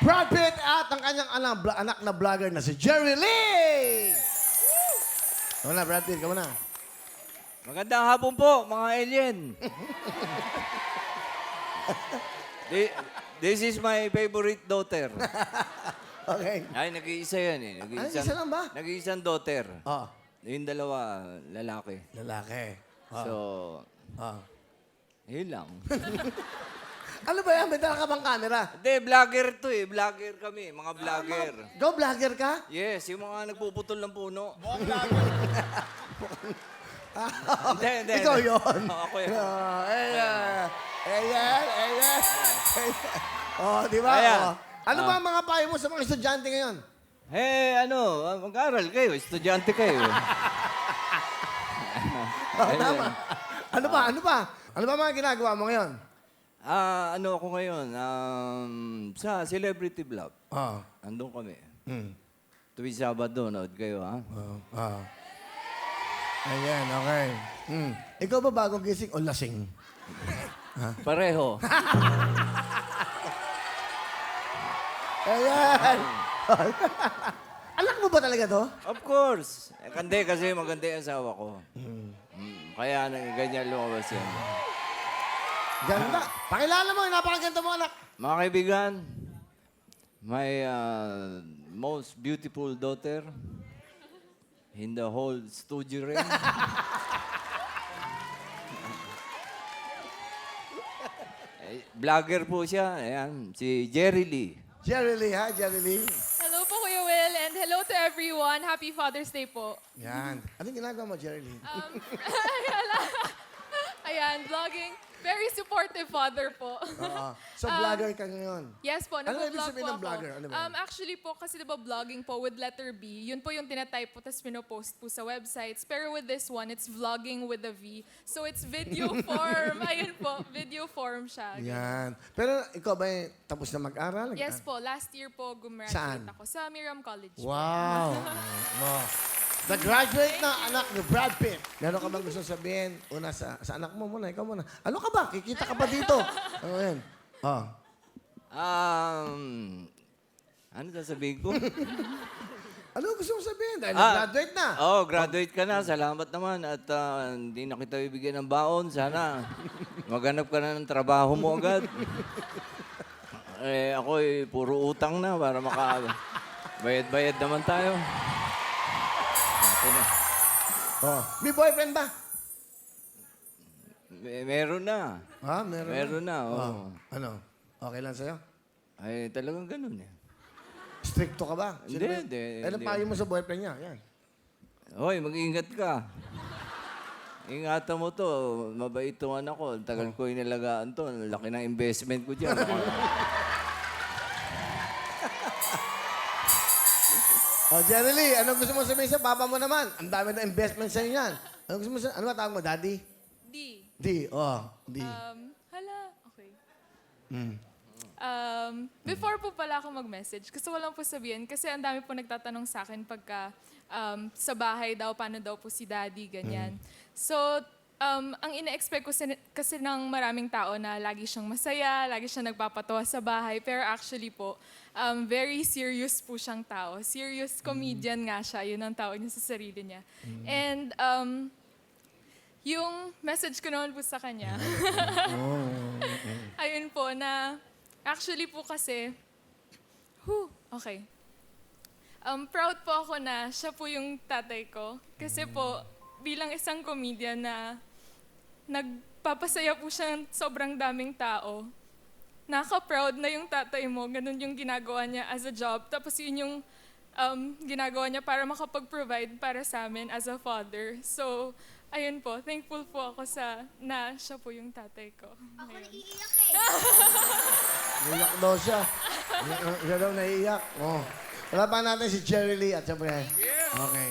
Brad Pitt at ang kanyang anak na vlogger na si Jerry Lee! Kamu na, Brad Pitt, kamu na. Magandang hapon po, mga alien. This is my favorite daughter. Okay. Ay, nag-iisa yan eh. Isa lang ba? Nag-iisang daughter. Oh, Yung dalawa, lalaki. lalaki. Oh. So, Oh. yun lang. Ano ba yan? May dala ka bang camera? Hindi, vlogger to eh. Vlogger kami, mga vlogger. Go, vlogger ka? Yes, yung mga nagpuputol ng puno. Hindi. Ikaw yun. Ako yun. Ayan. Oh, di ba? Ayan. Oh. Ano ba ang mga payo mo sa mga estudyante ngayon? Mag-aral kayo, estudyante kayo. Oh, tama. Ano ba? Ano ba mga ginagawa mo ngayon? Ano ako ngayon? Sa Celebrity Vlog. Oh. Andun kami. Hmm. Tuwing Sabado, nood kayo, ha? Oh. Ayan, okay. Ikaw ba bagong gising o lasing? Pareho. Ayan. Anak mo ba talaga to? Of course. Hindi, kasi maganda yung asawa ko. Kaya ganyan lumabas yan. Ganda. Pakilala mo, napakaganda mo anak. Mga kaibigan, my most beautiful daughter in the whole studio rin. Vlogger po siya. Ayan, si Jerry Lee. Jerry Lee, ha? Jerry Lee. Hello po, Kuya Will, and hello to everyone. Happy Father's Day po. Yan. Anong ginagawa mo, Jerry Lee? Ayan, vlogging. Very supportive father po. Oo. So, vlogger ka ngayon. Yes po, Ano ibig nag-vlog sabihin po ng ako. vlogger? Ano ba yun? Actually po, kasi diba vlogging po with letter B, yun po yung tinatype po, tapos pinopost po sa websites. Pero with this one, it's vlogging with a V. So it's video form. Ayun po, video form siya. Yan. Pero ikaw ba tapos na mag-aral? Yes po, last year po gumraduate Saan? ako sa Miriam College. Wow. The graduate na anak ni Brad Pitt. Meron ka bang gusto sabihin? Una sa anak mo muna, ikaw muna. Ano ka ba? Kikita ka ba dito? Ano yan? Oh. Ano sasabihin ko? Ano gusto mo sabihin? Dahil nag-graduate na. Graduate ka na. Salamat naman. At hindi na kita bibigyan ng baon. Sana maghanap ka na ng trabaho mo agad. Ako puro utang na para bayad-bayad naman tayo. Oh. May boyfriend ba? Meron na. Ha? Meron na, oo. Oh. Ano? Okay lang sa'yo? Ay, talagang ganun eh. Stricto ka ba? Hindi, ba? hindi, Ano hindi. payo mo sa boyfriend niya? Yan. Hoy, mag-ingat ka. Ingatan mo to. Mabait tong anak ko. Ang tagal ko inalagaan to. Ang laki ng investment ko dyan. Oh, Jerry Lee, ano gusto mo sabihin sa papa mo naman? Ang dami na investment sa'yo yan. Ano gusto mo sabihin? Ano ba tawag mo? Daddy? D. D. Oh, D. Okay. Before po pala ako mag-message, gusto ko lang po sabihin, kasi ang dami po nagtatanong sa akin pagka sa bahay daw, paano daw po si daddy, ganyan. So, ang ina-expect ko kasi ng maraming tao na lagi siyang masaya, lagi siyang nagpapatawa sa bahay, pero actually po, very serious po siyang tao. Serious comedian nga siya, yun ang tao niya sa sarili niya. And yung message ko naman po sa kanya, ayun po na, actually po kasi, okay. Proud po ako na siya po yung tatay ko. Kasi po, bilang isang comedian na nagpapasaya po siya ng sobrang daming tao, nakaka-proud na yung tatay mo, ganun yung ginagawa niya as a job. Tapos yun yung ginagawa niya para makapag-provide para sa amin as a father. So, ayun po, thankful po ako na siya po yung tatay ko. Ako Ayun. naiiyak eh. Iyak daw siya. Siya daw naiiyak. Oh. Wala pa natin si Jerry Lee at siyempre. Okay.